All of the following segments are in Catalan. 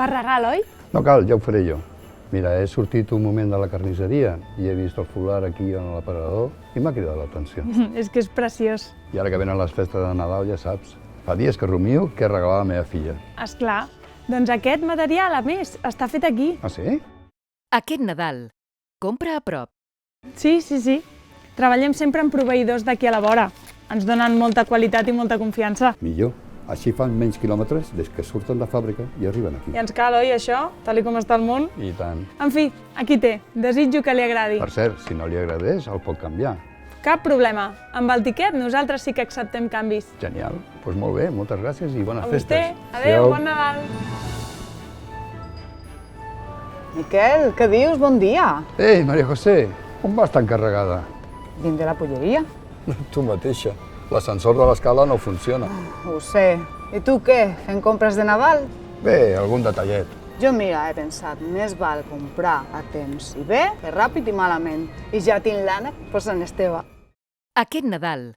Per regal, oi? No cal, ja ho faré jo. Mira, he sortit un moment de la carnisseria i he vist el folar aquí en l'aparador i m'ha cridat l'atenció. És que és preciós. I ara que venen les festes de Nadal, ja saps, fa dies que rumio què regalar a la meva filla. Esclar. Doncs aquest material, a més, està fet aquí. Ah, sí? Aquest Nadal, compra a prop. Sí. Treballem sempre amb proveïdors d'aquí a la vora. Ens donen molta qualitat i molta confiança. Millor. Així fan menys quilòmetres des que surten de fàbrica i arriben aquí. I ens cal, oi, això? Tal com està el món. I tant. En fi, aquí té. Desitjo que li agradi. Per cert, si no li agradés, el pot canviar. Cap problema. Amb el tiquet nosaltres sí que acceptem canvis. Genial. Doncs molt bé, moltes gràcies i bones A vostè. festes. Adéu, bon Nadal. Miquel, què dius? Bon dia. Ei, Maria José, on vas tan carregada? Vinc de la polleria. Tu mateixa. L'ascensor de l'escala no funciona. Ho sé. I tu què? Fent compres de Nadal? Bé, algun detallet. Jo, mira, he pensat, més val comprar a temps i bé que ràpid i malament. I ja tinc l'ànec per Sant Esteve. Aquest Nadal,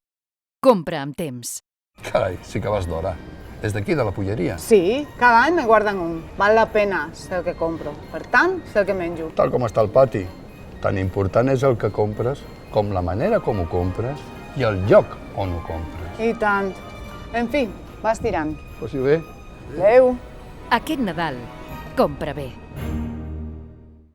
compra amb temps. Carai, sí que vas d'hora. És d'aquí, de la polleria. Sí, cada any me guarden un. Val la pena ser el que compro. Per tant, ser el que menjo. Tal com està el pati. Tan important és el que compres com la manera com ho compres i el lloc on ho compres. I tant. En fi, vas tirant. Passi bé. Adéu. Aquest Nadal, compra bé.